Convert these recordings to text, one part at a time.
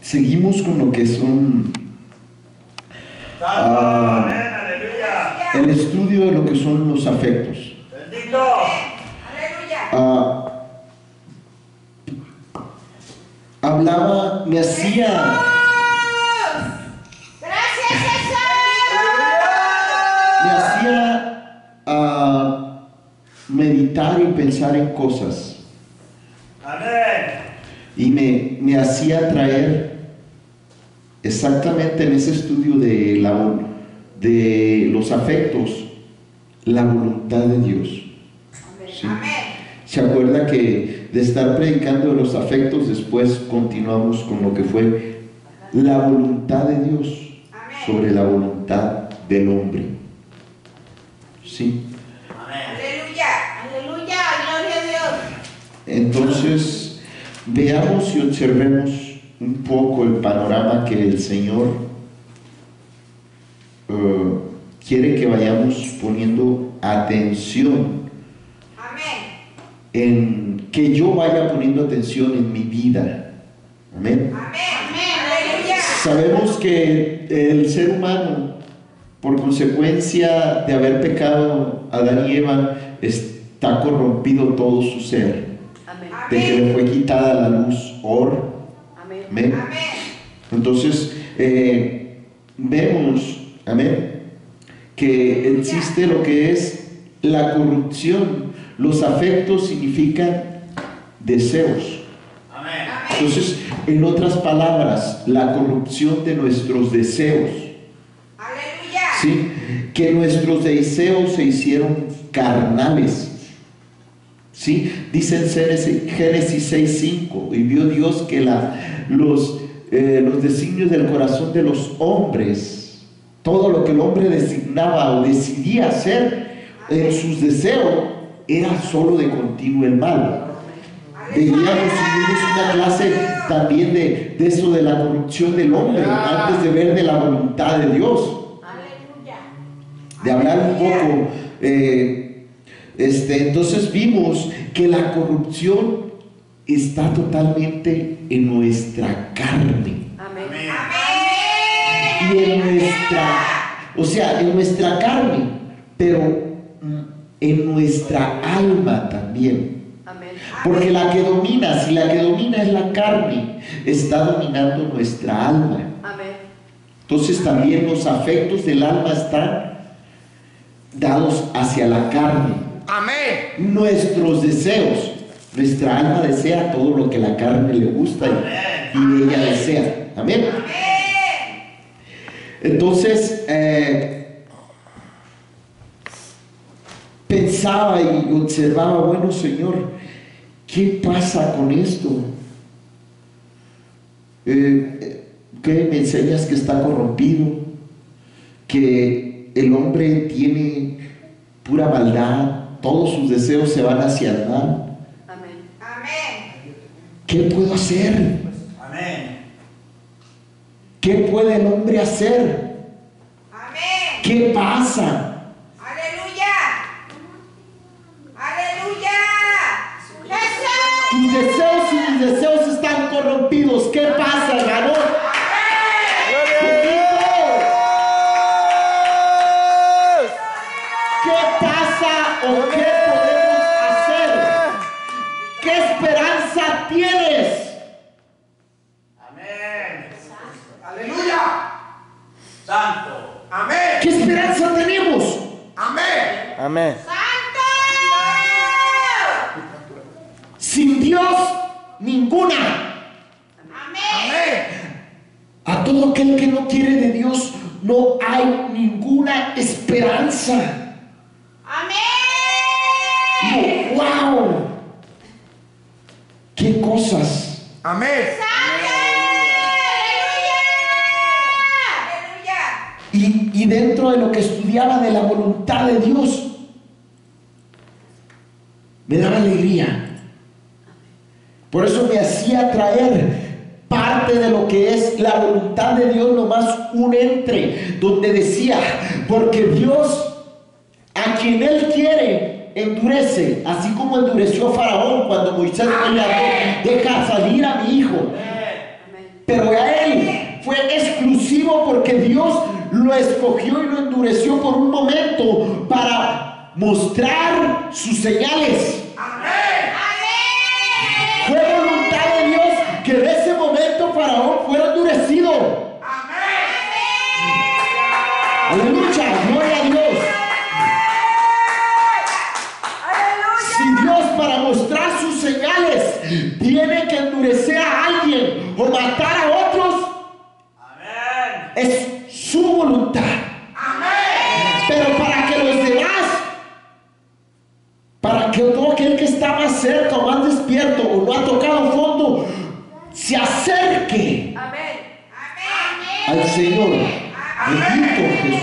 seguimos con lo que son el estudio de lo que son los afectos. Bendito. Hablaba, me hacía meditar y pensar en cosas. Amén. Y me hacía traer exactamente en ese estudio de los afectos, la voluntad de Dios. ¿Sí? ¿Se acuerda que de estar predicando de los afectos, después continuamos con lo que fue la voluntad de Dios sobre la voluntad del hombre? ¿Sí? Entonces, veamos y observemos un poco el panorama que el Señor quiere que vayamos poniendo atención. En que yo vaya poniendo atención en mi vida. Amén. Sabemos que el ser humano, por consecuencia de haber pecado, Adán y Eva, está corrompido todo su ser. De que le fue quitada la luz Amén. Entonces vemos, amén, que existe lo que es la corrupción. Los afectos significan deseos. Entonces, en otras palabras, la corrupción de nuestros deseos. ¿Sí? Que nuestros deseos se hicieron carnales. ¿Sí? Dice en Génesis 6:5, y vio Dios que los designios del corazón de los hombres, todo lo que el hombre designaba o decidía hacer en sus deseos, era solo de continuo el mal. Veíamos una clase también de eso de la corrupción del hombre, antes de ver de la voluntad de Dios. De hablar un poco, entonces vimos que la corrupción está totalmente en nuestra carne. Y en nuestra carne, pero en nuestra alma también. Porque la que domina, si la que domina es la carne, está dominando nuestra alma. Entonces también los afectos del alma están dados hacia la carne. Nuestros deseos, nuestra alma desea todo lo que la carne le gusta y ella desea. Amén. Entonces pensaba y observaba, bueno, Señor, ¿qué pasa con esto? ¿Qué me enseñas? Que está corrompido, que el hombre tiene pura maldad, todos sus deseos se van hacia el mal. ¿Qué puedo hacer? ¿Qué puede el hombre hacer? ¿Qué pasa? Tus deseos y mis deseos están corrompidos. ¿Qué pasa, hermano? ¿Qué pasa o qué podemos hacer? ¿Qué esperanza tienes? Aleluya. Santo. ¿Qué esperanza tenemos? Amén. Sin Dios, ninguna. A todo aquel que no quiere de Dios, no hay ninguna esperanza. Y, ¡wow! ¡Qué cosas! Y dentro de lo que estudiaba de la voluntad de Dios, me daba alegría. Por eso me hacía traer parte de lo que es la voluntad de Dios, nomás un entre, donde decía, porque Dios a quien Él quiere endurece, así como endureció Faraón cuando Moisés le dijo, deja salir a mi hijo. Pero a Él fue exclusivo porque Dios lo escogió y lo endureció por un momento para mostrar sus señales. Fue voluntad de Dios que en ese momento Faraón fuera endurecido. Aleluya, gloria a Dios. Si Dios, para mostrar sus señales, tiene que endurecer a alguien o matar a otros, es su voluntad. Pero para que los demás, para que todo aquel que está más cerca o más despierto o no ha tocado fondo, se acerque al Señor. Bendito Jesús.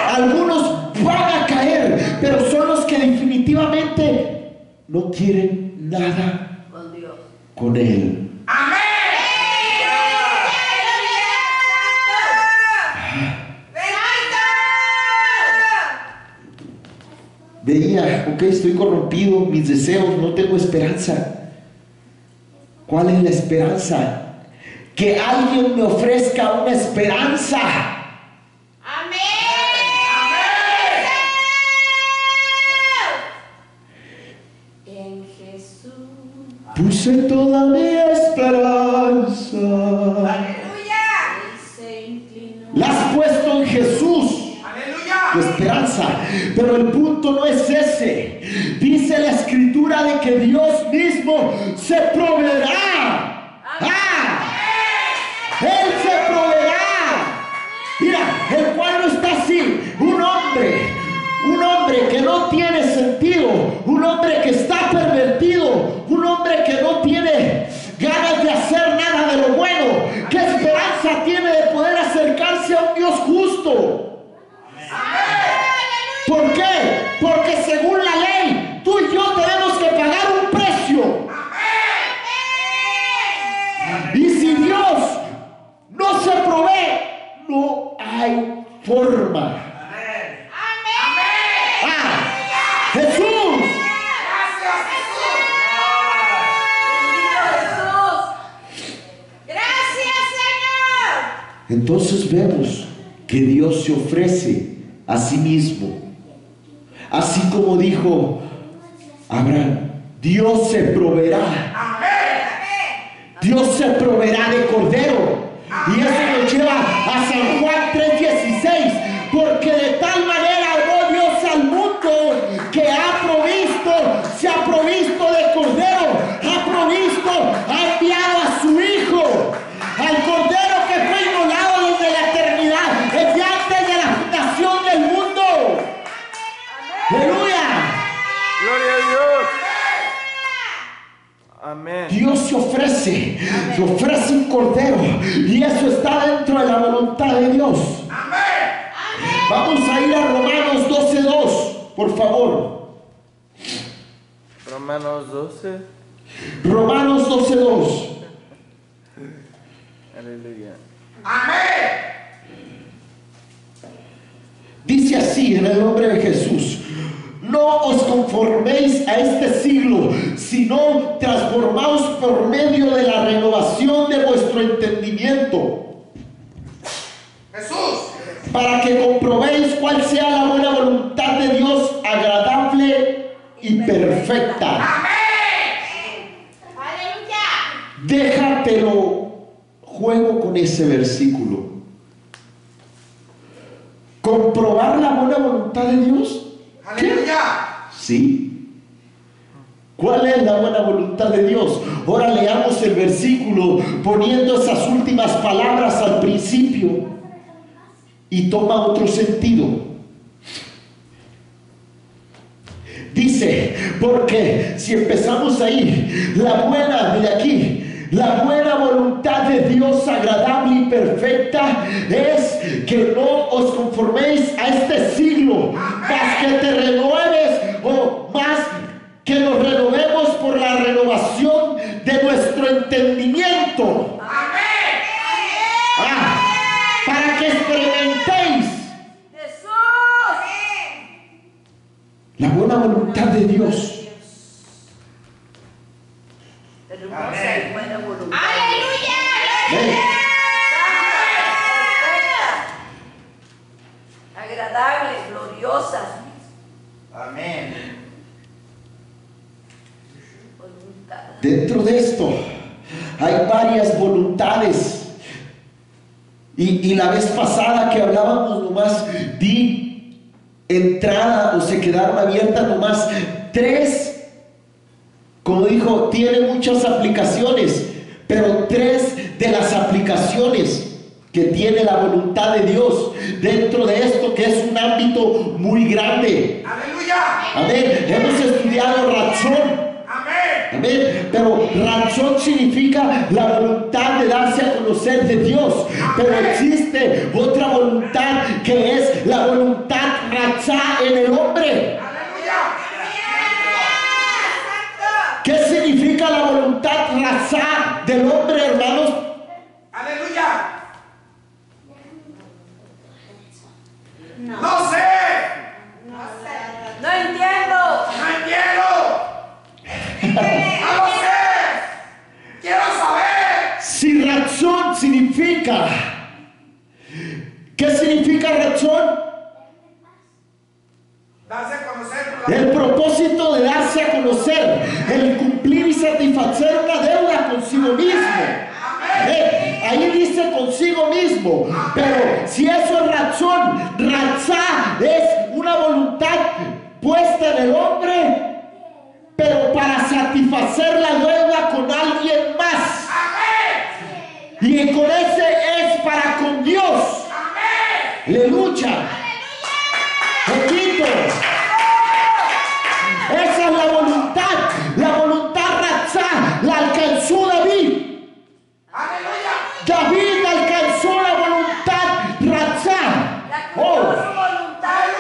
Algunos van a caer, pero son los que definitivamente no quieren nada con Él. Veía, ok, estoy corrompido, mis deseos, no tengo esperanza. ¿Cuál es la esperanza? Que alguien me ofrezca una esperanza. En Jesús puse toda mi esperanza. La has puesto en Jesús. Tu esperanza, pero el punto no es ese. Dice la escritura de que Dios mismo se proveerá. Él se proveerá. Mira, el cuadro está así. Un hombre que no tiene sentido, un hombre que está pervertido, un hombre que no tiene ganas de hacer nada de lo bueno. ¿Qué esperanza tiene de poder acercarse a un Dios justo? ¿Por qué? Porque según la ley, tú y yo tenemos que pagar un precio. Y si Dios no se provee, no hay forma. Jesús. Gracias, Señor. Entonces vemos que Dios se ofrece a sí mismo. Así como dijo Abraham, Dios se proveerá. Dios se proveerá de cordero. Y eso nos lleva a San Juan 3:16. Porque de tal manera amó Dios al mundo que se ha provisto de cordero, ha enviado a su Hijo, al cordero que fue inmolado desde la eternidad, desde antes de la fundación del mundo. Aleluya. Gloria a Dios. Amén. Dios se ofrece un cordero, y eso está dentro de la voluntad de Dios. Vamos a ir a Romanos 12:2, por favor. Romanos 12. Romanos 12:2. Aleluya. Dice así en el nombre de Jesús: no os conforméis a este siglo, sino transformaos por medio de la renovación de vuestro entendimiento. Para que comprobéis cuál sea la buena voluntad de Dios, agradable y perfecta. Déjatelo juego con ese versículo. ¿Comprobar la buena voluntad de Dios? Aleluya. Sí. ¿Cuál es la buena voluntad de Dios? Ahora leamos el versículo poniendo esas últimas palabras al principio y toma otro sentido. Dice, porque si empezamos ahí, la buena voluntad de Dios agradable y perfecta es que no os conforméis a este siglo, más que te renueves, o más que nos renovemos por la renovación de nuestro entendimiento. Para que experimentéis la buena voluntad de Dios. Aleluya. hay varias voluntades. Y la vez pasada que hablábamos nomás di entrada o se quedaron abiertas nomás 3, como dijo, tiene muchas aplicaciones, pero 3 de las aplicaciones que tiene la voluntad de Dios dentro de esto, que es un ámbito muy grande. Aleluya. Amén. Hemos estudiado razón. Amén. Amén. Pero razón significa la voluntad de darse a conocer de Dios. Pero existe otra voluntad que es la voluntad ratzá en el hombre. Aleluya. ¿Qué significa la voluntad ratzá del hombre, hermanos? Aleluya. No. No sé. No entiendo. No entiendo. No lo sé. Quiero saber. Si razón significa, ¿qué significa razón? Darse a conocer por la... El propósito de darse a conocer, el cumplir y satisfacer una deuda consigo mismo. Ahí dice consigo mismo, pero si eso es razón, ratzá es una voluntad puesta en el hombre, pero para satisfacer la deuda con alguien más. Y con ese es para con Dios. Aleluya. Bendito. Esa es la voluntad ratzá, la alcanzó David. Aleluya. David alcanzó la voluntad ratzá. Oh, Su voluntad de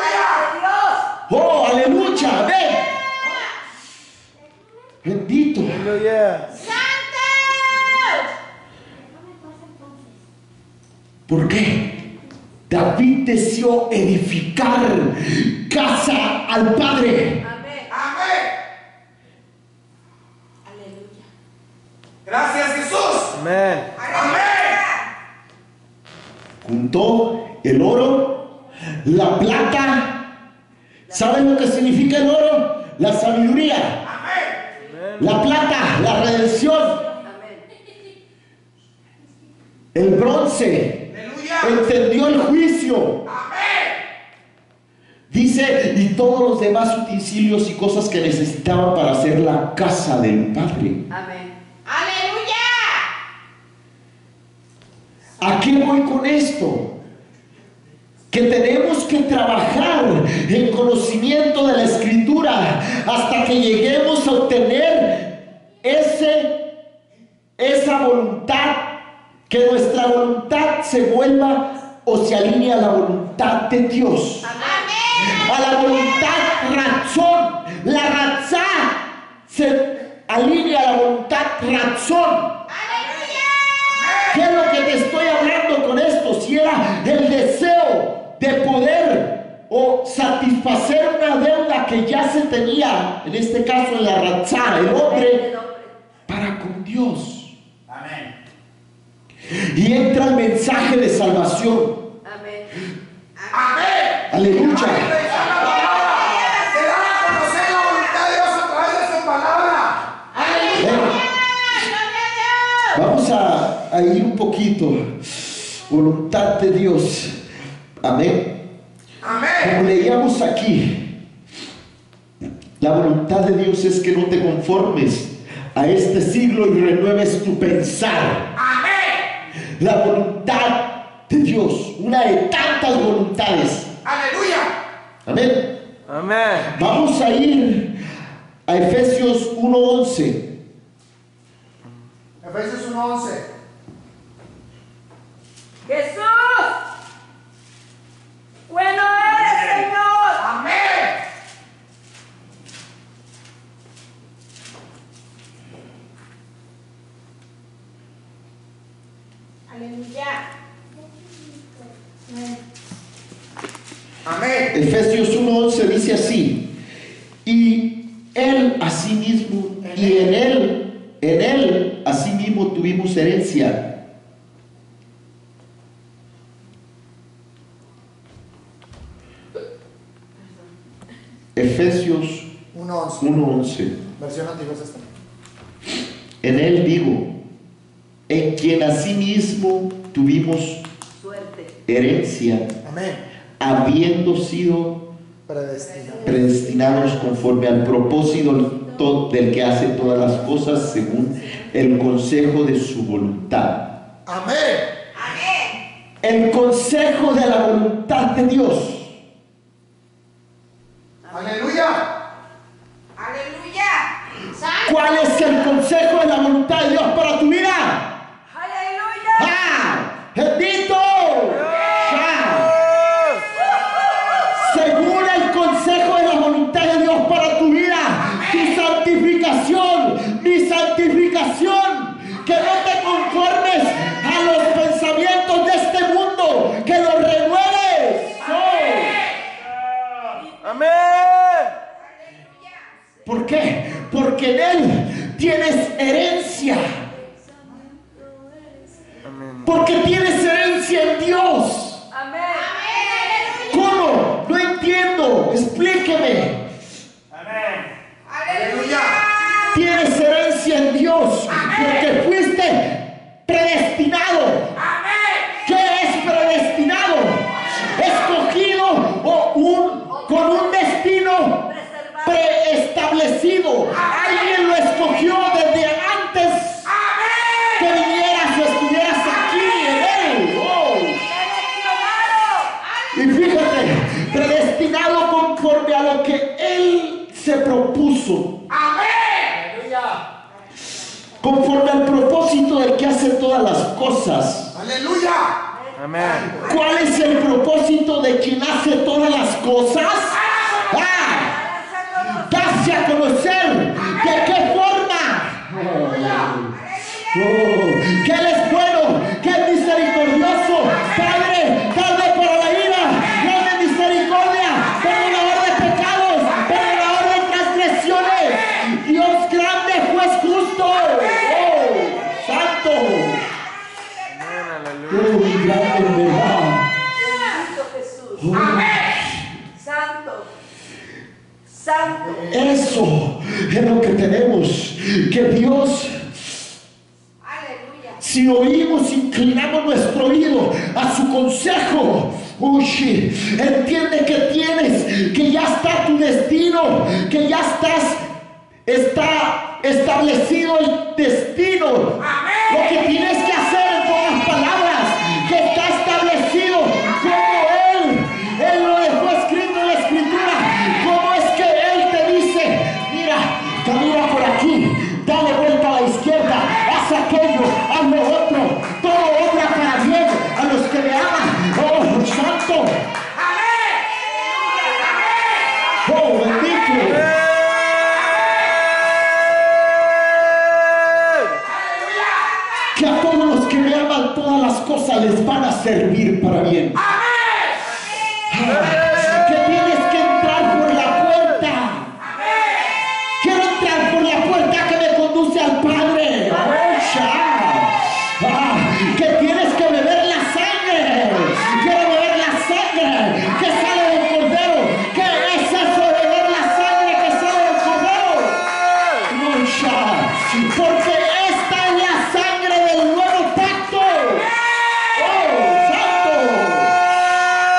Dios. oh, aleluya, amén. Bendito. Aleluya. ¡Santo! ¿Por qué? David deseó edificar casa al Padre. Amén. Amén. Aleluya. Gracias, Jesús. Amén. Amén. Juntó el oro, la plata. ¿Saben lo que significa el oro? La sabiduría. Amén. La plata, la redención. Amén. El bronce. Aleluya. Entendió el juicio. Amén. Dice, y todos los demás utensilios y cosas que necesitaban para hacer la casa del Padre. Amén. ¡Aleluya! ¿A qué voy con esto? Que tenemos que trabajar en conocimiento de la Escritura hasta que lleguemos a obtener esa voluntad, que nuestra voluntad se vuelva o se alinee a la voluntad de Dios. Amén. A la voluntad razón. La ratzá se alinea a la voluntad razón. ¿Qué es lo que te estoy hablando con esto? Si era el deseo de poder o satisfacer una deuda que ya se tenía, en este caso en la ratzá, el hombre, para con Dios. Amén. Y entra el mensaje de salvación. Amén. Amén. Aleluya. Predicar la palabra. Se da a conocer la voluntad de Dios a través de su palabra. Aleluya. Vamos a ir un poquito. Voluntad de Dios. Amén. Como Amén. leíamos aquí, la voluntad de Dios es que no te conformes a este siglo y renueves tu pensar. Amén. La voluntad de Dios, una de tantas voluntades. Aleluya. Amén. Amén. Vamos a ir a Efesios 1:11. Efesios 1:11. Jesús. Bueno eres, Señor. Amén. Aleluya. Amén. Efesios 1:11 dice así: y Él asimismo, y en Él asimismo tuvimos herencia. Efesios 1:11. 1:11. Versión antigua es esta. En Él digo, en quien asimismo tuvimos Suerte. herencia, Amén. habiendo sido predestinados conforme al propósito del que hace todas las cosas según el consejo de su voluntad. Amén. El consejo de la voluntad de Dios. Aleluya. Aleluya. ¿Cuál es el consejo de la voluntad de Dios para tu vida? Aleluya. ¡Ah! ¡Bendito! ¡Ah! Según el consejo de la voluntad de Dios para tu vida, tu santificación, mi santificación, que no te conformes a los pensamientos de este mundo, que los renueves. Amén. ¿Por qué? Porque en Él tienes herencia. Amén. Porque tienes herencia en Dios. Amén. ¿Cómo? No entiendo. Explíqueme. Aleluya. Tienes herencia en Dios. Porque fuiste predestinado. ¿Qué es predestinado? Escogido con un destino preestablecido. Alguien lo escogió desde antes que vinieras o estuvieras aquí en Él. Oh. Y fíjate, predestinado conforme a lo que Él se propuso. Conforme al propósito del que hace todas las cosas. Aleluya. Amén. ¿Cuál es el propósito de quien hace todas las cosas? Darse a conocer. ¿De qué forma? Que Él es bueno, que es misericordioso, Padre, tarde para la ira, grande misericordia, perdonador de pecados, perdonador de transgresiones, Dios grande, juez justo. Santo. Amén. Aleluya. Grande verdad. Santo Jesús. Santo. Santo. Eso es lo que tenemos, que Dios, Aleluya. si oímos, inclinamos nuestro oído a su consejo, entiende que tienes, que ya está tu destino, que ya está establecido el destino. Lo que tienes que hacer, en pocas palabras, que está establecido como Él lo dejó escrito en la Escritura. ¿Cómo es que Él te dice, mira, camina por aquí, dale vuelta a la izquierda, haz aquello, haz lo otro, todo obra para bien a los que me aman? Oh, santo. Oh, bendito. Que a todos los que me aman todas las cosas les van a servir para bien. Que tienes que entrar por la puerta. Quiero entrar por la puerta que me conduce al Padre. Que tienes que beber la sangre. Quiero beber la sangre que sale del Cordero. ¿Qué es eso de beber la sangre que sale del Cordero? Porque esta es la sangre del nuevo pacto. ¡Oh, santo!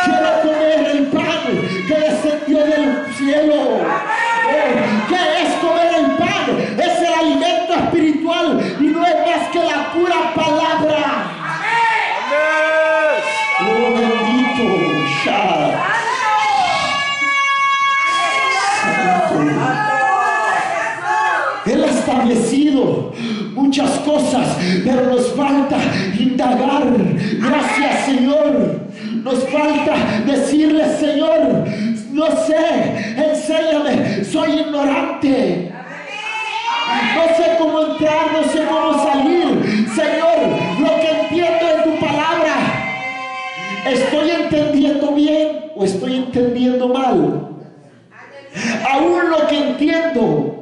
Quiero comer el pan que descendió del cielo. Oh, ¿qué es comer el pan? Es el alimento espiritual y no es más que la pura palabra. Oh, bendito. Él ha establecido muchas cosas, pero nos falta indagar. Gracias, Señor. Nos falta decirle, Señor, no sé, enséñame, soy ignorante. No sé cómo entrar, no sé cómo salir. Señor, lo que entiendo en tu palabra, ¿estoy entendiendo bien o estoy entendiendo mal? Aún lo que entiendo.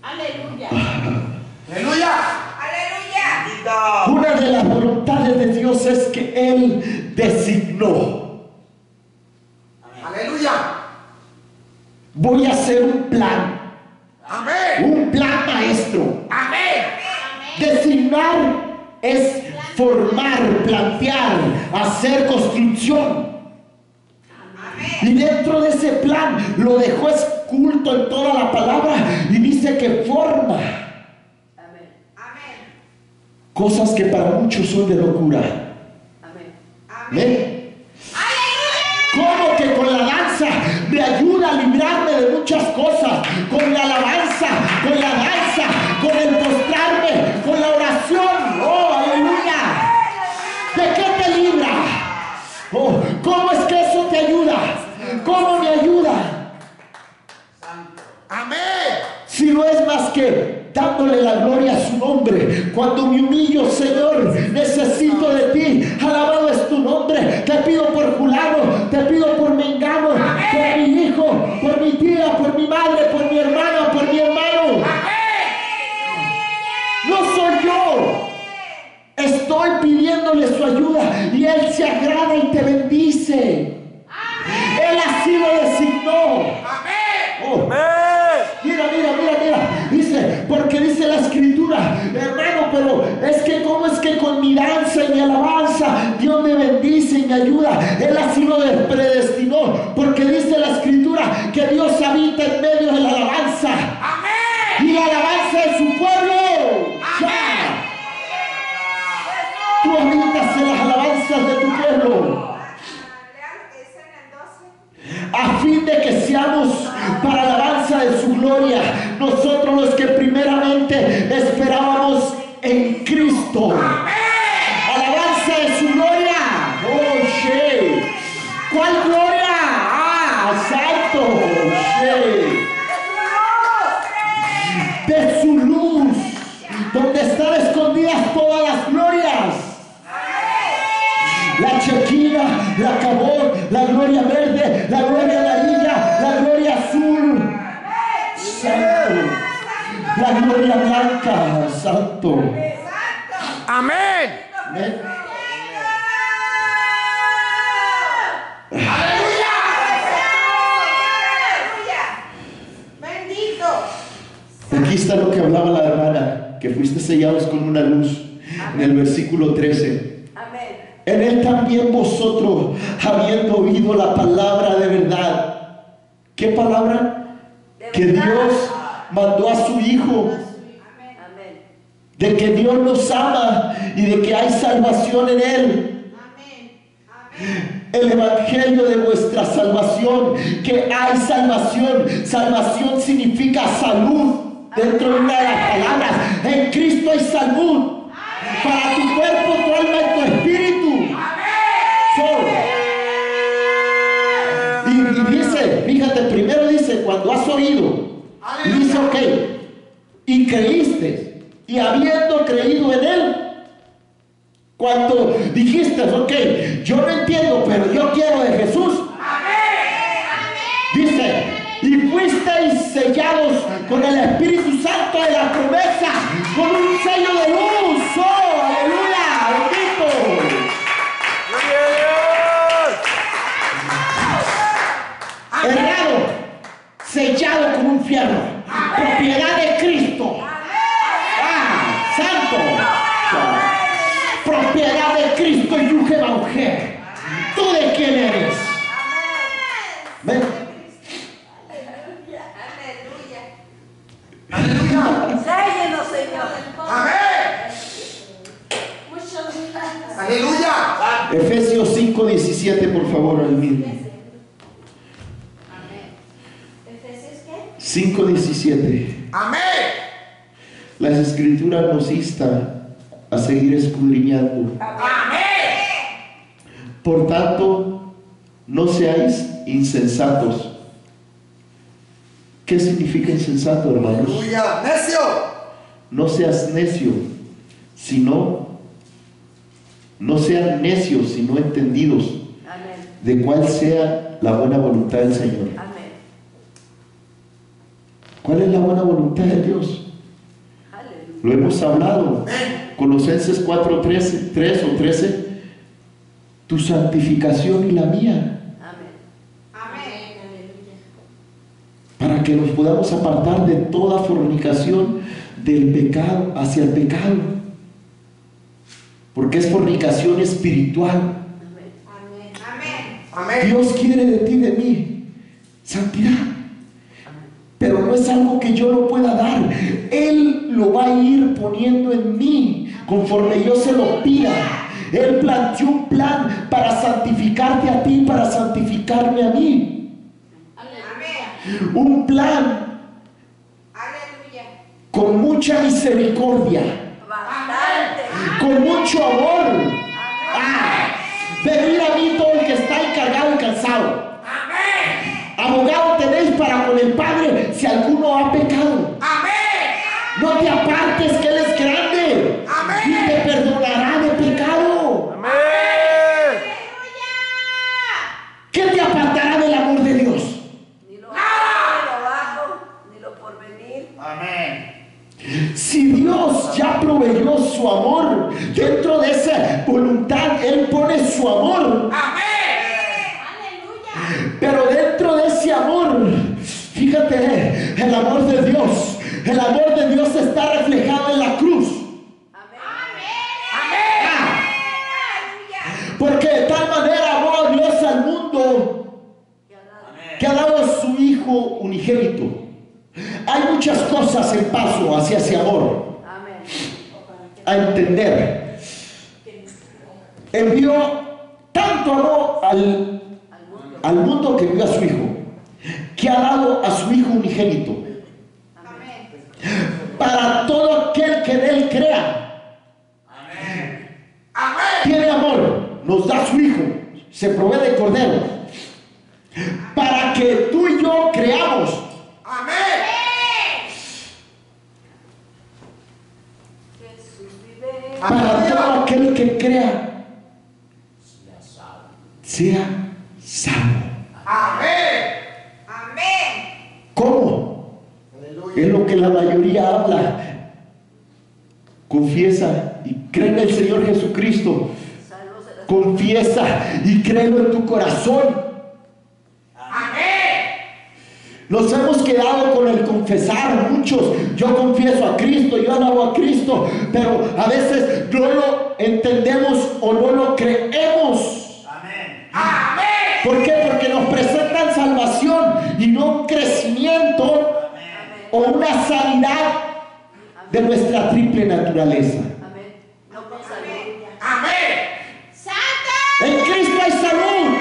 Aleluya. Aleluya. Aleluya. Una de las voluntades de Dios es que Él designó. Aleluya. Voy a hacer un plan. un plan maestro. Amén. Designar es formar, plantear, hacer construcción. Y dentro de ese plan lo dejó esculto en toda la palabra y dice que forma cosas que para muchos son de locura. ¿Ven? Como que con la danza me ayuda a librarme de muchas cosas, con la alabanza, con la danza, con el postrarme, con la oración. ¡Oh, aleluya! ¿De qué te libra? Oh, ¿cómo es que eso te ayuda? ¿Cómo me ayuda? Amén. Si no es más que dándole la gloria a su nombre. Cuando me humillo, Señor, necesito de ti. Alabado es tu nombre. Te pido por fulano, te pido por mengano, por mi hijo, por mi tía, por mi madre, por mi hermana, por mi hermano. No soy yo. Estoy pidiéndole su ayuda y Él se agrada y te bendice. Él así lo designó. Oh. Mira. Dice, porque dice la escritura, hermano, pero es que cómo es que con mi danza y mi alabanza Dios me bendice y me ayuda. Él así lo predestinó, porque dice la escritura que Dios habita en medio de la alabanza. Y la alabanza es su pueblo. Ya. Tú habitas en las alabanzas de tu pueblo, a fin de que seamos para la alabanza de su gloria, nosotros los que primeramente esperábamos en Cristo. Alabanza de su gloria. Oh, sí. ¿Cuál gloria? Santo. Sí. De su luz, donde están escondidas todas las glorias. La chequina, la cabón, la gloria verde, la gloria amarilla, la gloria azul, santo, la gloria blanca, santo. Amén. Amén. Bendito. Aquí está lo que hablaba la hermana, que fuiste sellados con una luz, en el versículo 13. En Él también vosotros, habiendo oído la palabra de verdad. ¿Qué palabra? Que Dios mandó a su Hijo. De que Dios nos ama y de que hay salvación en Él. El evangelio de vuestra salvación, que hay salvación. Salvación significa salud. Dentro de una de las palabras, en Cristo hay salud. Para tu cuerpo, tu alma y tu espíritu. Y dice, fíjate, primero dice, cuando has oído, y dice, ok, y creíste, y habiendo creído en Él, cuando dijiste, ok, yo no entiendo, pero yo quiero de Jesús, dice, y fuisteis sellados con el Espíritu Santo de la promesa, con un sello de luz. ¡Oh, aleluya! ¡Bendito! Hermano, sellado con un fierro, propiedad de Cristo. Santo. Propiedad de Cristo y un evangelio. ¿Tú de quién eres? ¿Ven? Séllenos, Señor. Amén. Aleluya. Efesios 5:17, por favor, al mismo. ¿Efesios qué? 5:17. Amén. Las escrituras nos instan a seguir escudriñando. Amén. Por tanto, no seáis insensatos. ¿Qué significa insensato, hermanos? Aleluya. Necio. No seas necio, no sean necios, sino entendidos de cuál sea la buena voluntad del Señor. Amén. ¿Cuál es la buena voluntad de Dios? Aleluya. Lo hemos hablado. Colosenses 4:13, 3 o 13. Tu santificación y la mía. Amén. Amén. Aleluya. para que nos podamos apartar de toda fornicación del pecado hacia el pecado, porque es fornicación espiritual. Amén. Dios quiere de ti, de mí, santidad, pero no es algo que yo no pueda dar. Él lo va a ir poniendo en mí conforme yo se lo pida. Él planteó un plan para santificarte a ti, para santificarme a mí. Un plan con mucha misericordia, con mucho amor. Venid a mí todo el que está encargado y cansado. Abogado tenéis para con el Padre si alguno ha pecado. No te apartes, que Él es grande y te perdonará de pecado. ¿Qué te apartará del amor de Dios? Ni lo bajo, ni lo por venir. Si Dios ya proveyó su amor, dentro de esa voluntad Él pone su amor. Pero dentro de ese amor, fíjate, el amor de Dios está reflejado en la cruz. Porque de tal manera amó a Dios al mundo que ha dado a su Hijo unigénito. Hay muchas cosas en paso hacia ese amor. A entender. Envió tanto amor al mundo que envió a su Hijo, que ha dado a su Hijo unigénito. Para todo aquel que en Él crea. Tiene amor, nos da su Hijo, se provee de cordero, para que tú y yo creamos. Para todo aquel que crea sea salvo. ¿Cómo? Es lo que la mayoría habla. Confiesa y cree en el Señor Jesucristo. Confiesa y créelo en tu corazón. Nos hemos quedado con el confesar, muchos. Yo confieso a Cristo, yo alabo a Cristo, pero a veces no lo entendemos o no lo creemos. ¿Por qué? Porque nos presentan salvación y no un crecimiento o una sanidad de nuestra triple naturaleza. En Cristo hay salud.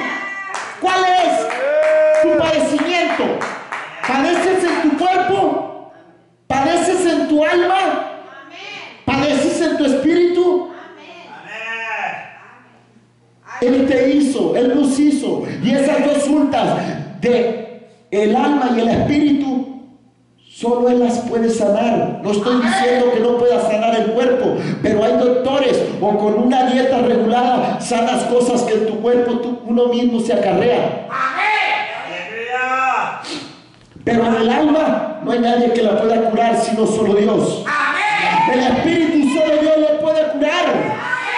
¿Cuál es tu padecimiento? ¿Padeces en tu cuerpo? ¿Padeces en tu alma? ¿Padeces en tu espíritu? Él te hizo, Él nos hizo, y esas dos juntas de el alma y el espíritu, solo Él las puede sanar. No estoy diciendo que no pueda sanar el cuerpo, pero hay doctores o con una dieta regulada sanas cosas que en tu cuerpo uno mismo se acarrea. Pero en el alma no hay nadie que la pueda curar sino solo Dios. El espíritu solo Dios lo puede curar.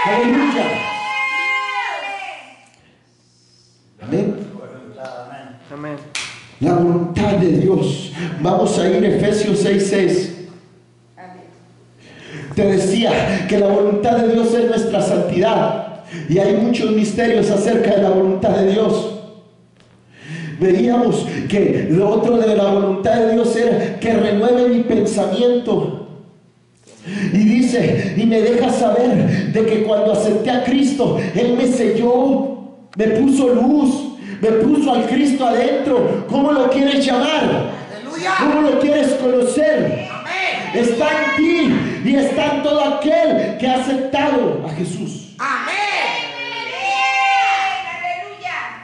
Aleluya. Amén. La voluntad de Dios. Vamos a ir a Efesios 6:6. Te decía que la voluntad de Dios es nuestra santidad. Y hay muchos misterios acerca de la voluntad de Dios. Veíamos que lo otro de la voluntad de Dios era que renueve mi pensamiento. Y dice, y me deja saber de que cuando acepté a Cristo, Él me selló, me puso luz, me puso al Cristo adentro. ¿Cómo lo quieres llamar? ¿Cómo lo quieres conocer? Está en ti y está en todo aquel que ha aceptado a Jesús.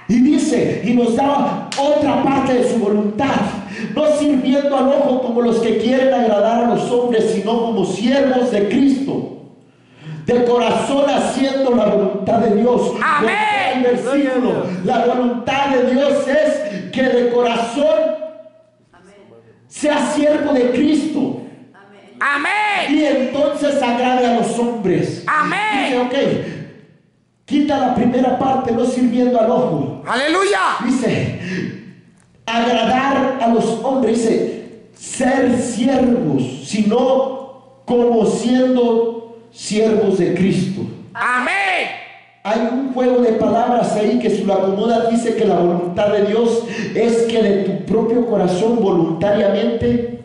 Y dice, y nos da otra parte de su voluntad, no sirviendo al ojo como los que quieren agradar a los hombres, sino como siervos de Cristo, de corazón haciendo la voluntad de Dios. El versículo, la voluntad de Dios es que de corazón sea siervo de Cristo. Y entonces agrade a los hombres. Dice, ok, quita la primera parte, no sirviendo al ojo. Aleluya. Dice, agradar a los hombres, dice, ser siervos, sino como siendo siervos de Cristo. Amén. Hay un juego de palabras ahí que si lo acomoda dice que la voluntad de Dios es que de tu propio corazón voluntariamente,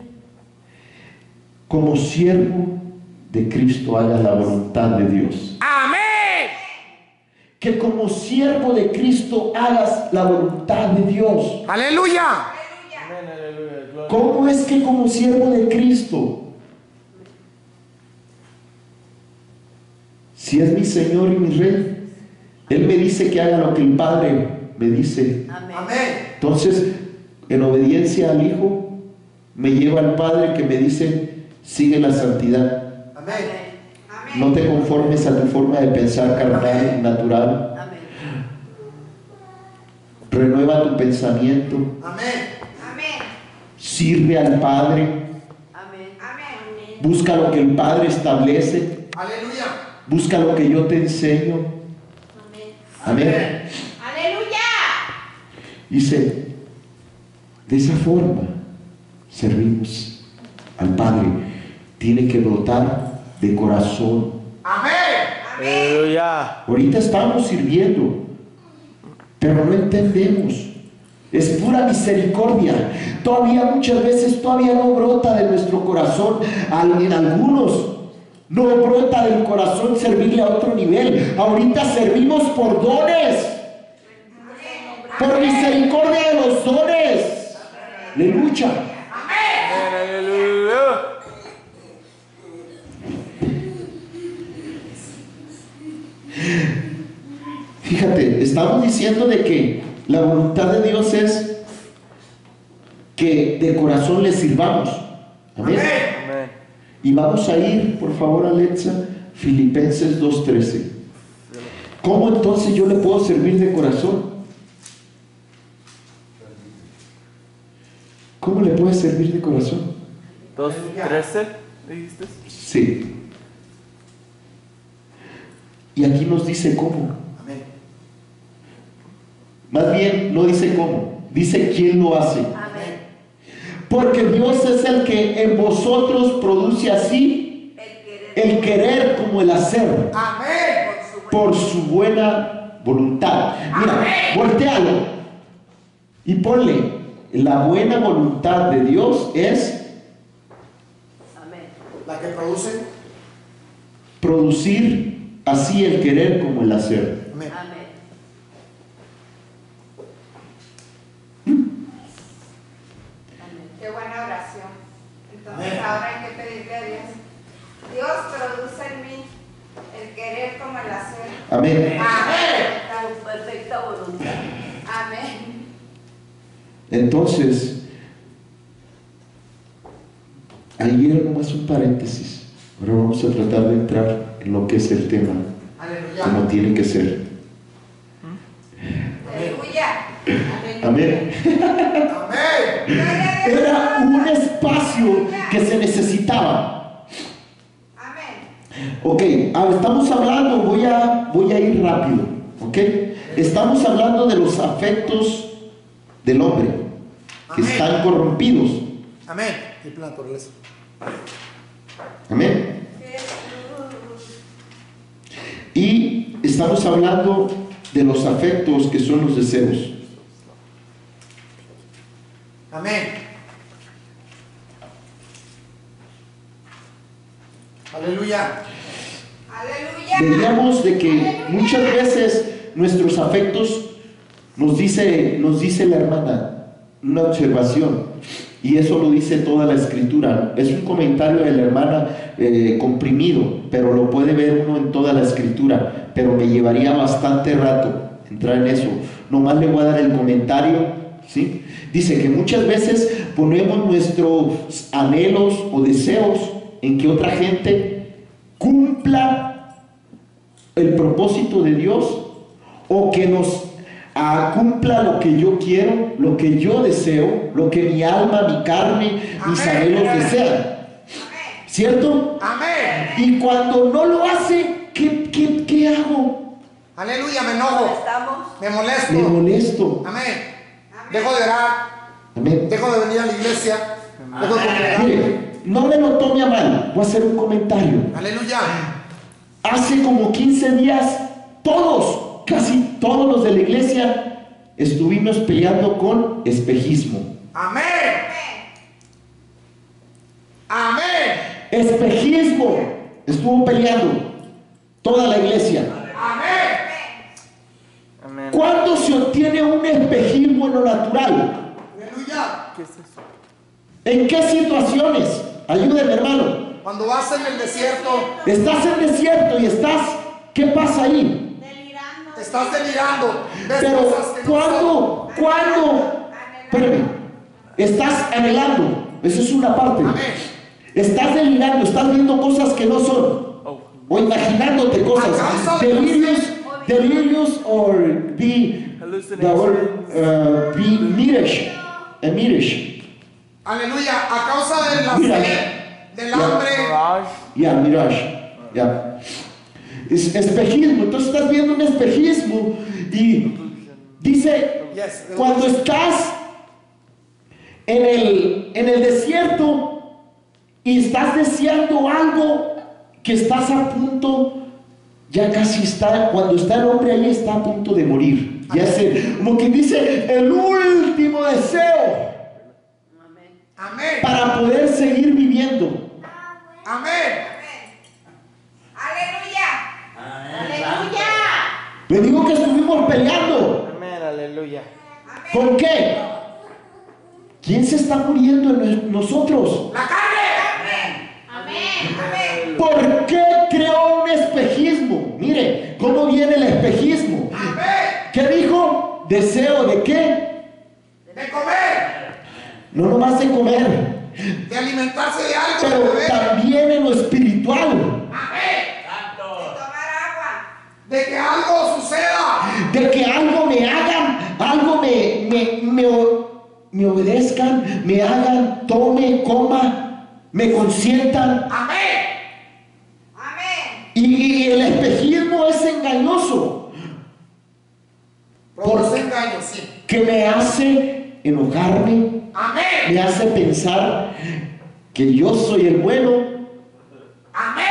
como siervo de Cristo, hagas la voluntad de Dios. Amén. Que como siervo de Cristo hagas la voluntad de Dios. Aleluya. Amén, aleluya. Gloria. ¿Cómo es que como siervo de Cristo? Si es mi Señor y mi Rey, Él me dice que haga lo que el Padre me dice. Amén. Entonces, en obediencia al Hijo, me lleva al Padre que me dice, sigue la santidad. Amén. No te conformes a tu forma de pensar carnal, natural. Amén. Renueva tu pensamiento. Amén. Sirve al Padre. Amén. Busca lo que el Padre establece. Aleluya. Busca lo que yo te enseño. Amén. Aleluya. Dice, de esa forma servimos al Padre. Tiene que brotar de corazón. Amén. Aleluya. Ahorita estamos sirviendo, pero no entendemos. Es pura misericordia. Todavía muchas veces todavía no brota de nuestro corazón. En algunos no brota del corazón servirle a otro nivel. Ahorita servimos por dones, por misericordia de los dones. Aleluya. Amén, aleluya. Fíjate, estamos diciendo de que la voluntad de Dios es que de corazón le sirvamos. Amén. Amén. Y vamos a ir, por favor, Alexa, Filipenses 2:13. ¿Cómo entonces yo le puedo servir de corazón? ¿Cómo le puedes servir de corazón? 2:13, dijiste. Sí. Y aquí nos dice cómo. Amén. Más bien, no dice cómo, dice quién lo hace. Amén. Porque Dios es el que en vosotros produce así el querer como el hacer, Amén. por su buena voluntad. Mira, voltealo y ponle, la buena voluntad de Dios es Amén. La que produce. producir así el querer como el hacer. Amén. Amén. Qué buena oración. Entonces Amén. ahora hay que pedirle a Dios. Dios produce en mí el querer como el hacer. Amén. Amén. Tu perfecta voluntad. Amén. Entonces, ahí era nomás un paréntesis. Ahora vamos a tratar de entrar en lo que es el tema, Aleluya. como tiene que ser. Aleluya. Amén. Amén. Gloria a Dios. Era un espacio que se necesitaba. Amén. Ok, estamos hablando, voy a ir rápido, ok. Estamos hablando de los afectos del hombre que Amén. están corrompidos. Amén. Y plan naturaleza. Amén. Jesús. Y estamos hablando de los afectos que son los deseos. Amén. Aleluya. Aleluya. Veíamos de que muchas veces nuestros afectos nos dice la hermana una observación, y eso lo dice toda la escritura. Es un comentario de la hermana comprimido, pero lo puede ver uno en toda la escritura, pero me llevaría bastante rato entrar en eso. Nomás le voy a dar el comentario, ¿sí? Dice que muchas veces ponemos nuestros anhelos o deseos en que otra gente cumpla el propósito de Dios, o que nos cumpla lo que yo quiero, lo que yo deseo, lo que mi alma, mi carne, mis Amén. anhelos desean. ¿Cierto? Amén. Y cuando no lo hace, ¿qué hago? Aleluya. Me enojo. Estamos. Me molesto. Me molesto. Amén. Dejo de orar. Amén. Dejo de venir a la iglesia. Dejo de congregar. Mire, no me lo tome a mal, voy a hacer un comentario. Aleluya. Hace como 15 días, todos, casi todos los de la iglesia, estuvimos peleando con espejismo. Amén. Amén. Espejismo estuvo peleando toda la iglesia. Amén. Amén. ¿Cuándo se obtiene un espejismo en lo natural? Aleluya. ¿Qué es eso? ¿En qué situaciones? Ayúdeme, hermano. Cuando vas en el desierto, Estás en desierto y estás, ¿qué pasa ahí? te estás delirando. Ves Pero cosas que no ¿cuándo? Espérame, estás anhelando, eso es una parte. son. Amén. Estás delirando, estás viendo cosas que no son, o imaginándote cosas. Delirious or be mirage, a mirage. Aleluya. A causa de la Mirage. sed, del hambre. Mirage. Ya, mirage. Ya. Es espejismo. Entonces estás viendo un espejismo y dice, Yes. cuando estás en el desierto y estás deseando algo que estás a punto, ya casi está, cuando está el hombre ahí está a punto de morir. Ya es como que dice, el último deseo Amén. para poder seguir viviendo. Amén. Aleluya. Le digo que estuvimos peleando. Amén, aleluya. ¿Con qué? ¿Quién se está muriendo en nosotros? La carne. Amén. ¿Por qué creó un espejismo? Mire, ¿cómo viene el espejismo? Amén. ¿Qué dijo? ¿Deseo de qué? De comer. No nomás de comer, De alimentarse de algo. De pero beber. también en lo espiritual. Amén. Tomar agua. De que algo suceda. De que algo me hagan, algo me obedezcan, me hagan, tome, coma, me consientan. Amén. Amén. Y el espejismo es engañoso, Produce engaño, sí. que me hace enojarme, Amén. me hace pensar que yo soy el bueno, Amén.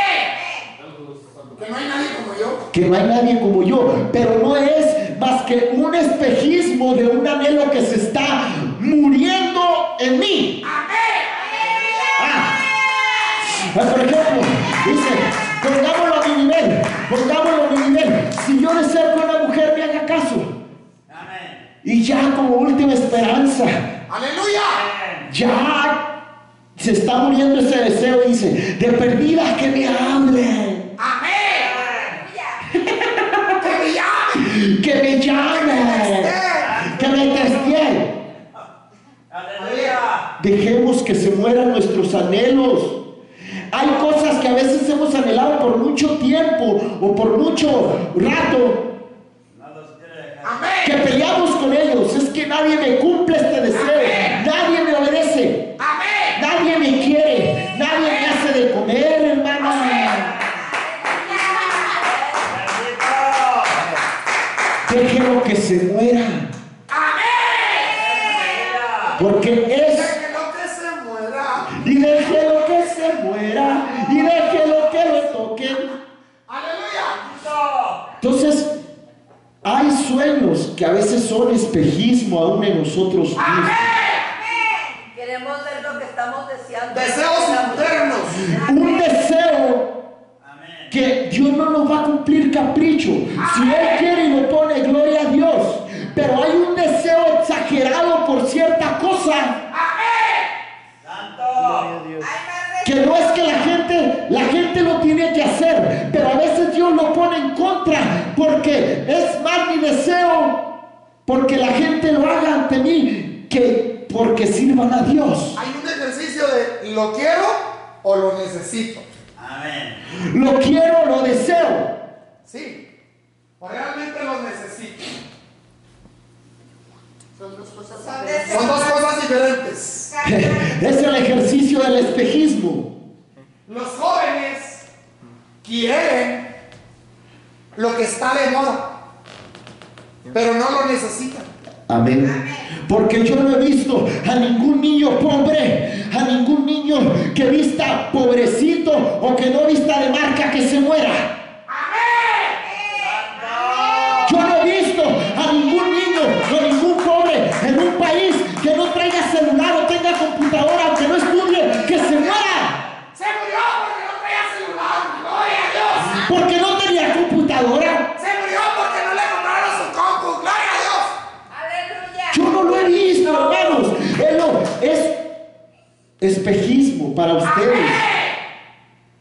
Que no hay nadie como yo. que no hay nadie como yo, pero no es más que un espejismo de un anhelo que se está muriendo en mí. Ah, por ejemplo, dice, pongámoslo a mi nivel, si yo deseo que una mujer me haga caso, y ya como última esperanza, Aleluya. ya se está muriendo ese deseo, dice, de perdida que me hable, Amén. Que me llame. que me llame, que me testee. Dejemos que se mueran nuestros anhelos. Hay cosas que a veces hemos anhelado por mucho tiempo o por mucho rato, que Amén. peleamos con ellos. Es que nadie me cumple este deseo, nadie me obedece, Amén. nadie me quiere, nadie me hace de comer, hermana. Déjelo que se muera, porque es, Que no que se muera. y déjelo que se muera, y déjelo que lo toquen. Aleluya. Entonces, hay sueños que a veces son espejismo aún en nosotros mismos. Queremos ver lo que estamos deseando. Deseos internos. Un deseo que Dios no nos va a cumplir capricho. Si Él quiere y lo pone, gloria a Dios. Pero hay un deseo exagerado por cierta cosa, Gloria a Dios. que no es que la gente lo tiene que hacer, pero a veces Dios lo pone en contra, porque es más mi deseo, porque la gente lo haga ante mí, que porque sirvan a Dios. Hay un ejercicio de lo quiero o lo necesito. Lo quiero, lo deseo. Sí. O realmente lo necesito. Son dos cosas Son diferentes. Son dos cosas diferentes. Es el ejercicio del espejismo. Los jóvenes quieren lo que está de moda, pero no lo necesitan. Amén. Porque yo no he visto a ningún niño pobre, a ningún niño que vista pobrecito o que no vista de marca que se muera. Yo no he visto a ningún niño o ningún pobre en un país que no traiga celular o tenga computadora, aunque no estudie, que se muera. Se murió porque no traía celular. Gloria a Dios. Porque no tenía computadora. Se murió porque no le compraron su compu. Gloria a Dios. Aleluya. Yo no lo he visto, hermanos. Es espejismo para ustedes.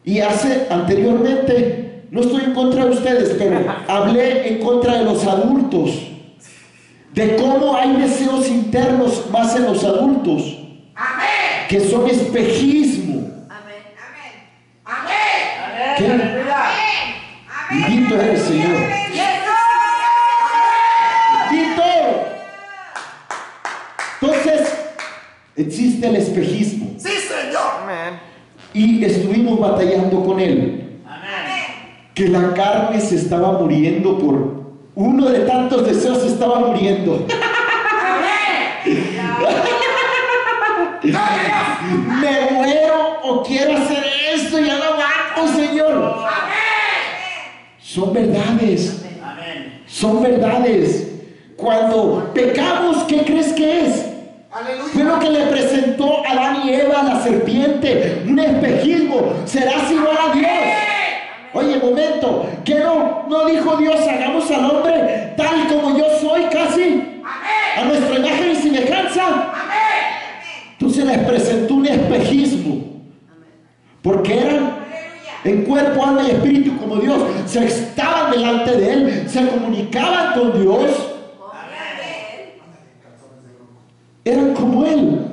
Y anteriormente, no estoy en contra de ustedes, pero hablé en contra de los adultos. De cómo hay deseos internos más en los adultos. Amén. Que son espejismo. Amén. Amén. Amén. ¿Qué? Amén. Bendito eres, Señor. Bendito. Entonces, existe el espejismo. Sí, Señor. Amén. Y estuvimos batallando con él. Que la carne se estaba muriendo por uno de tantos deseos, se estaba muriendo. Me muero o quiero hacer esto y ya no aguanto, Señor. Son verdades. Son verdades. Cuando pecamos, ¿qué crees que es? Fue lo que le presentó a Adán y Eva a la serpiente, un espejismo. Serás igual a Dios. Oye, momento, ¿qué no dijo Dios? Hagamos al hombre tal como yo soy, casi a nuestra imagen y semejanza. Entonces les presentó un espejismo, porque eran en cuerpo, alma y espíritu como Dios. Se estaban delante de Él, se comunicaban con Dios. Eran como Él.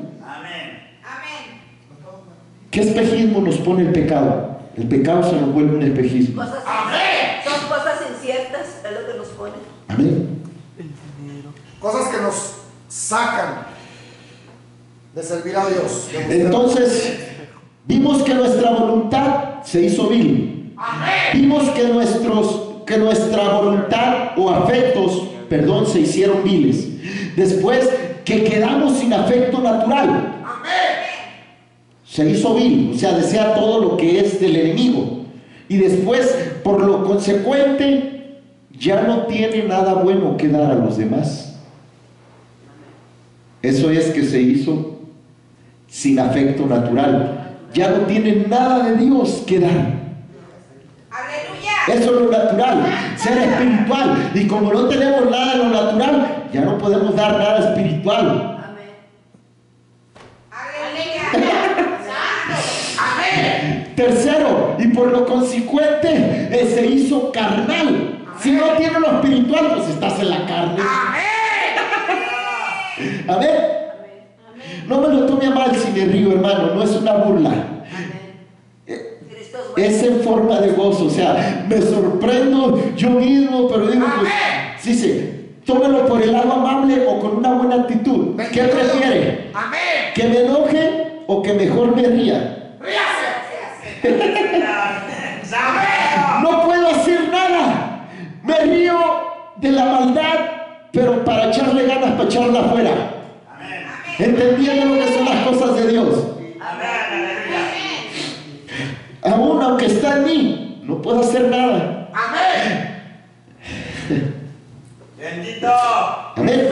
¿Qué espejismo nos pone el pecado? El pecado se nos vuelve un espejismo. Son cosas inciertas, es lo que nos pone. Amén. Cosas que nos sacan de servir a Dios. Entonces, vimos que nuestra voluntad se hizo vil. Vimos que nuestra voluntad o afectos, se hicieron viles. Después, que quedamos sin afecto natural. Se hizo vil, o sea, desea todo lo que es del enemigo. Y después, por lo consecuente, ya no tiene nada bueno que dar a los demás. Eso es que se hizo sin afecto natural. Ya no tiene nada de Dios que dar. Eso es lo natural, ser espiritual. Y como no tenemos nada de lo natural, ya no podemos dar nada espiritual. Tercero, y por lo consecuente, se hizo carnal. Si no tiene lo espiritual, pues estás en la carne. Amén. No me lo tome a mal si me río, hermano, no es una burla. Es en forma de gozo, o sea, me sorprendo yo mismo, pero digo, pues, sí, tómelo por el lado amable o con una buena actitud. ¿Qué prefiere? ¿Que me enoje o que mejor me ría? No puedo hacer nada. Me río de la maldad, pero para echarle ganas, para echarla afuera. Entendiendo lo que son las cosas de Dios. Aún aunque está en mí, no puedo hacer nada. Bendito. Amén.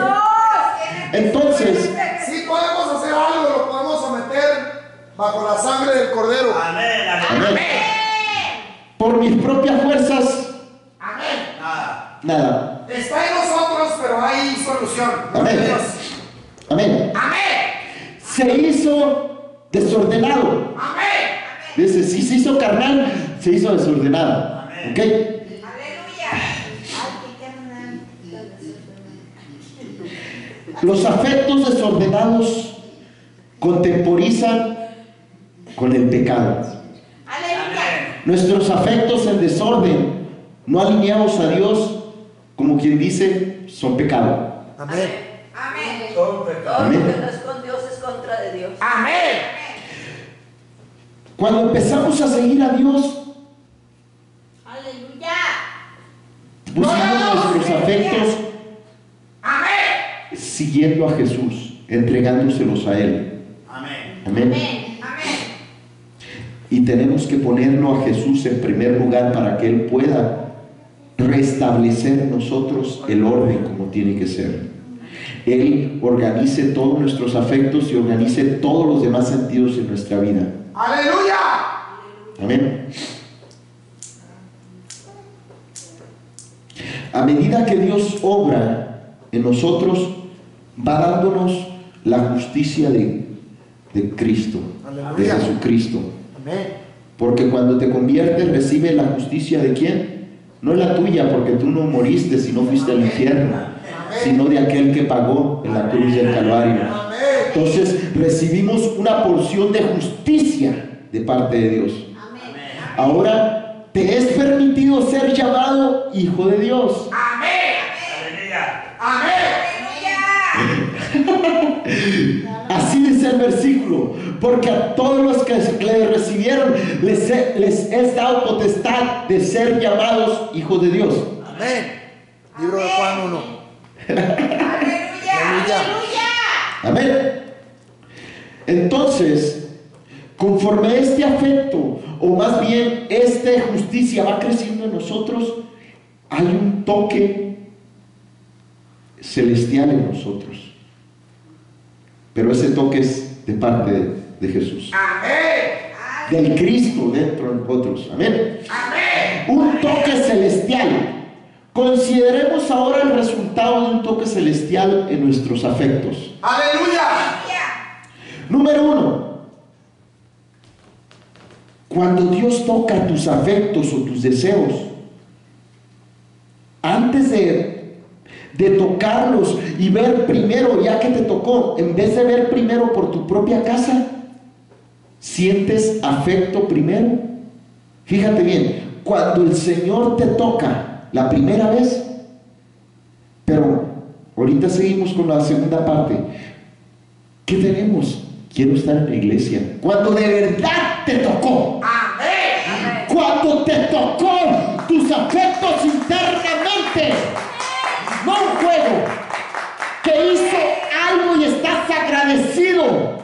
Entonces, Si podemos hacer algo, lo podemos someter bajo la sangre del Cordero. amén. Por mis propias fuerzas, nada. Está en nosotros, pero hay solución. Amén. Dios. Amén. Se hizo desordenado. Dice, si se hizo carnal, se hizo desordenado. ¿Ok? Los afectos desordenados contemporizan con el pecado. Nuestros afectos en desorden, no alineados a Dios, como quien dice, son pecado. Todo lo que Amén. no es con Dios es contra de Dios. Cuando empezamos a seguir a Dios, buscando nuestros afectos siguiendo a Jesús, entregándoselos a Él. Amén. Amén. Y tenemos que ponerlo a Jesús en primer lugar para que Él pueda restablecer en nosotros el orden como tiene que ser. Él organice todos nuestros afectos y organice todos los demás sentidos en nuestra vida. ¡Aleluya! Amén. A medida que Dios obra en nosotros, va dándonos la justicia de Cristo, de Jesucristo. Amén. Porque cuando te conviertes, recibes la justicia de ¿quién? No es la tuya, porque tú no moriste si no fuiste al infierno, sino de aquel que pagó en la cruz del Calvario. Entonces recibimos una porción de justicia de parte de Dios. Ahora te es permitido ser llamado hijo de Dios. Así dice el versículo, porque a todos los que le recibieron les es dado potestad de ser llamados hijos de Dios. Amén. Libro de Juan 1. Aleluya. Amén. Entonces, conforme este afecto, o más bien esta justicia va creciendo en nosotros, hay un toque celestial en nosotros. Pero ese toque es de parte de Jesús. Amén. Del Cristo dentro de nosotros. Amén. Amén. Un toque celestial. Consideremos ahora el resultado de un toque celestial en nuestros afectos. Aleluya. Número 1. Cuando Dios toca tus afectos o tus deseos, antes de tocarlos y ver primero, ya que te tocó, en vez de ver primero por tu propia casa, sientes afecto primero. Fíjate bien, cuando el Señor te toca la primera vez, pero ahorita seguimos con la segunda parte. ¿Qué tenemos? Quiero estar en la iglesia. Cuando de verdad te tocó. Amén. Cuando te tocó tus afectos internamente. No un juego. Que hizo algo y estás agradecido.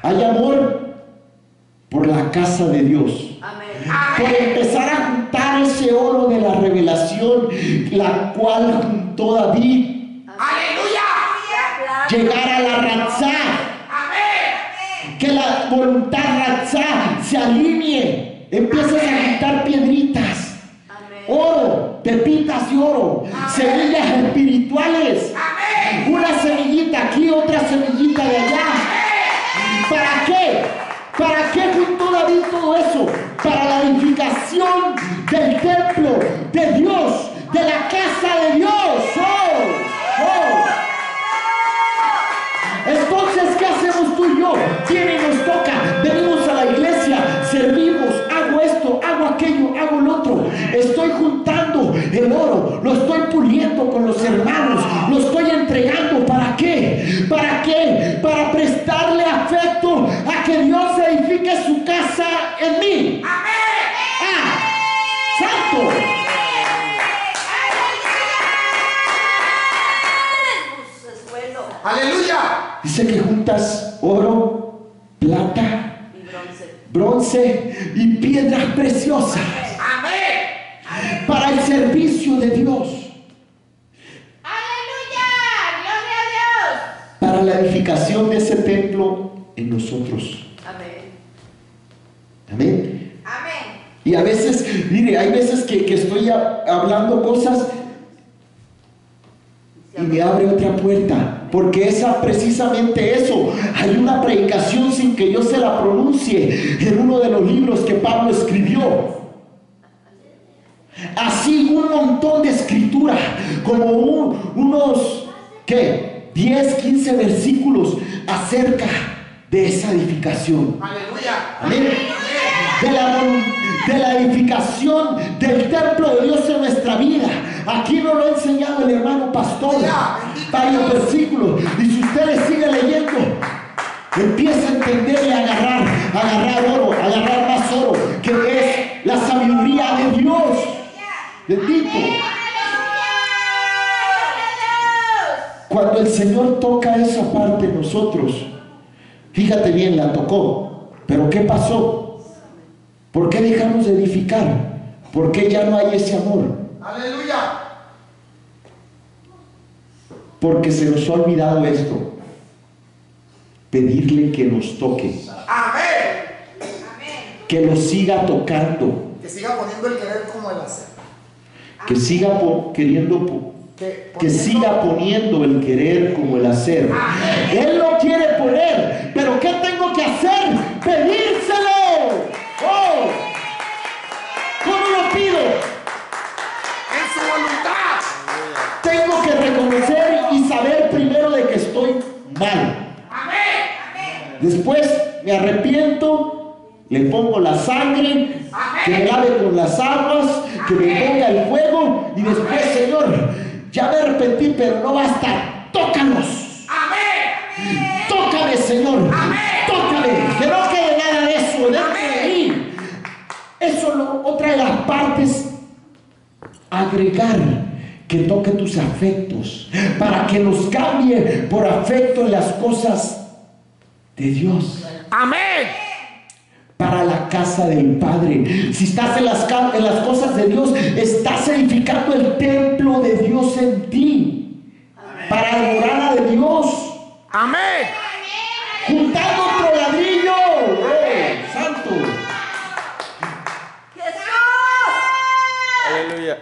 Hay amor por la casa de Dios. Por empezar a juntar ese oro de la revelación, la cual juntó David. Llegar a la Ratzá. Que la voluntad Ratzá se alinee. Empiezas a juntar piedritas, oro, pepitas de oro, semillas espirituales. Una semillita aquí, otra semillita de allá. ¿Para qué? ¿Para qué juntó David todo eso? Para la edificación del templo de Dios, de la casa de Dios. Entonces, ¿qué hacemos tú y yo? Viene y nos toca, venimos a la iglesia, servimos, hago esto, hago aquello, hago lo otro. Estoy juntando el oro, lo estoy puliendo con los hermanos, lo estoy entregando. ¿Para qué? ¿Para qué? Para prestarle afecto a que Dios edifique su casa en mí. ¡Santo! Aleluya. Dice que juntas oro, plata, bronce y piedras preciosas. Amén. Para el servicio de Dios. Aleluya. Gloria a Dios. Para la edificación de ese templo en nosotros. Amén. Y a veces, mire, hay veces que estoy hablando cosas y me abre otra puerta. Porque precisamente eso, hay una predicación sin que yo se la pronuncie en uno de los libros que Pablo escribió. Así un montón de escritura, como unos, ¿qué? 10, 15 versículos acerca de esa edificación. Aleluya. Amén. De la edificación del templo de Dios en nuestra vida. Aquí nos lo ha enseñado el hermano pastor, varios versículos, y si ustedes siguen leyendo, empieza a entender y a agarrar oro, agarrar más oro, que es la sabiduría de Dios. Bendito. Cuando el Señor toca esa parte de nosotros, fíjate bien, la tocó, pero ¿qué pasó? ¿Por qué dejamos de edificar? ¿Por qué ya no hay ese amor? Aleluya. Porque se nos ha olvidado esto, pedirle que nos toque, Amén. que nos siga tocando, Que siga poniendo el querer como el hacer. que siga que siga poniendo el querer como el hacer. Él lo quiere poner, pero ¿qué tengo que hacer? Pedírselo. Oh, ¿cómo lo pido? En su voluntad. Tengo que reconocer y saber primero de que estoy mal. Después me arrepiento, le pongo la sangre, que me lave con las aguas, que me ponga el fuego, y después, Señor, ya me arrepentí, pero no basta, tócanos. Tócame, Señor, tócame, que no quede nada de eso dentro de mí. Eso es otra de las partes, agregar que toque tus afectos, para que los cambie por afecto en las cosas de Dios. Amén. Para la casa del Padre. Si estás en las cosas de Dios, estás edificando el templo de Dios en ti. Para la morada de Dios. Amén. Juntando otro ladrillo. Santo. Aleluya.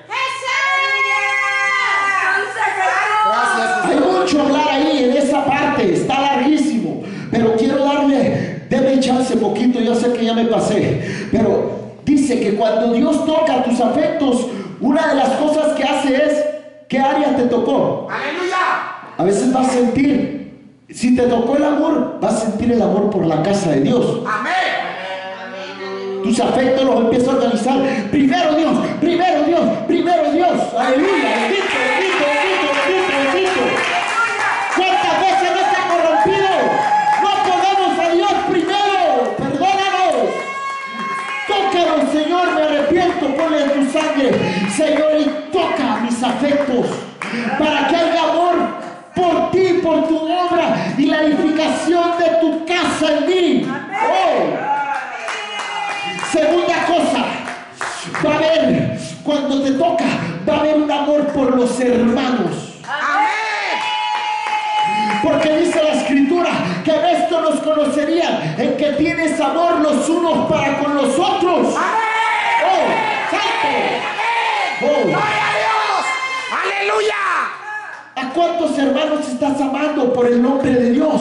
Gracias. Hay mucho hablar ahí en esa parte, está larguísimo, pero quiero deme chance poquito, yo sé que ya me pasé, pero dice que cuando Dios toca tus afectos, una de las cosas que hace es, ¿qué área te tocó? Aleluya. A veces vas a sentir, si te tocó el amor, vas a sentir el amor por la casa de Dios. Amén. Tus afectos los empiezas a organizar. Primero Dios, primero Dios, primero Dios. Aleluya, bendito, bendito, bendito, bendito, bendito. ¿Cuántas veces no te has corrompido? No ponemos a Dios primero. Perdónanos. Tócanos, Señor, me arrepiento. Ponle tu sangre, Señor, y toca mis afectos. Para que haya amor por ti, por tu obra y la edificación de tu casa en mí. Oh. Segunda cosa, va a haber, cuando te toca, va a haber un amor por los hermanos. Amén. Porque dice la Escritura que en esto nos conocerían, en que tienes amor los unos para con los otros. Oh, santo. Oh. Gloria a Dios. Aleluya. ¿A cuántos hermanos estás amando por el nombre de Dios?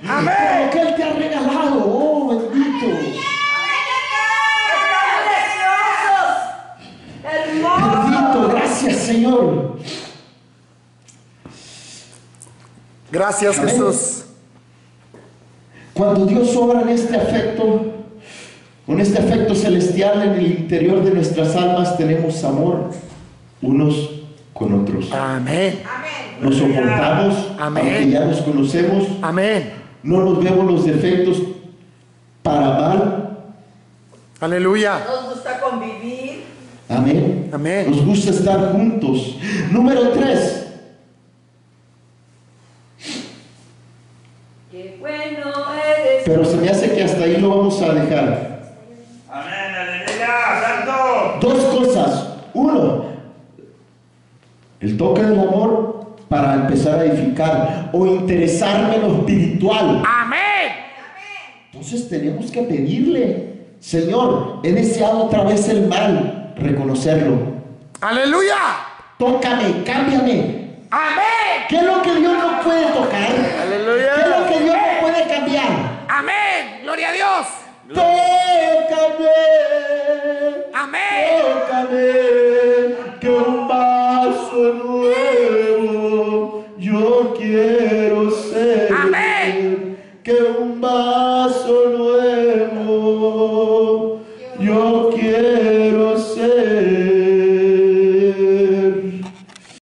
Amén. Por lo que Él te ha regalado. Oh, bendito. Bendito, gracias, Señor. Gracias, Amén. Jesús. Cuando Dios obra en este afecto, con este afecto celestial en el interior de nuestras almas, tenemos amor unos con otros. Amén. Nos soportamos, Amén. aunque ya nos conocemos. Amén. No nos vemos los defectos para mal. Aleluya. Nos gusta convivir. Amén. Amén. Nos gusta estar juntos. Número 3. Qué bueno eres. Pero se me hace que hasta ahí lo vamos a dejar. Amén, aleluya, santo. Dos cosas. Uno, el toque del amor para empezar a edificar o interesarme en lo espiritual. Amén. Entonces tenemos que pedirle, Señor, he deseado otra vez el mal, reconocerlo. Aleluya. Tócame, cámbiame. Amén. ¿Qué es lo que Dios no puede tocar? Aleluya. ¿Qué es lo que Dios no puede cambiar? Amén. Gloria a Dios. Tócame. Amén. Tócame, que un vaso nuevo yo quiero ser. Amén. Que un vaso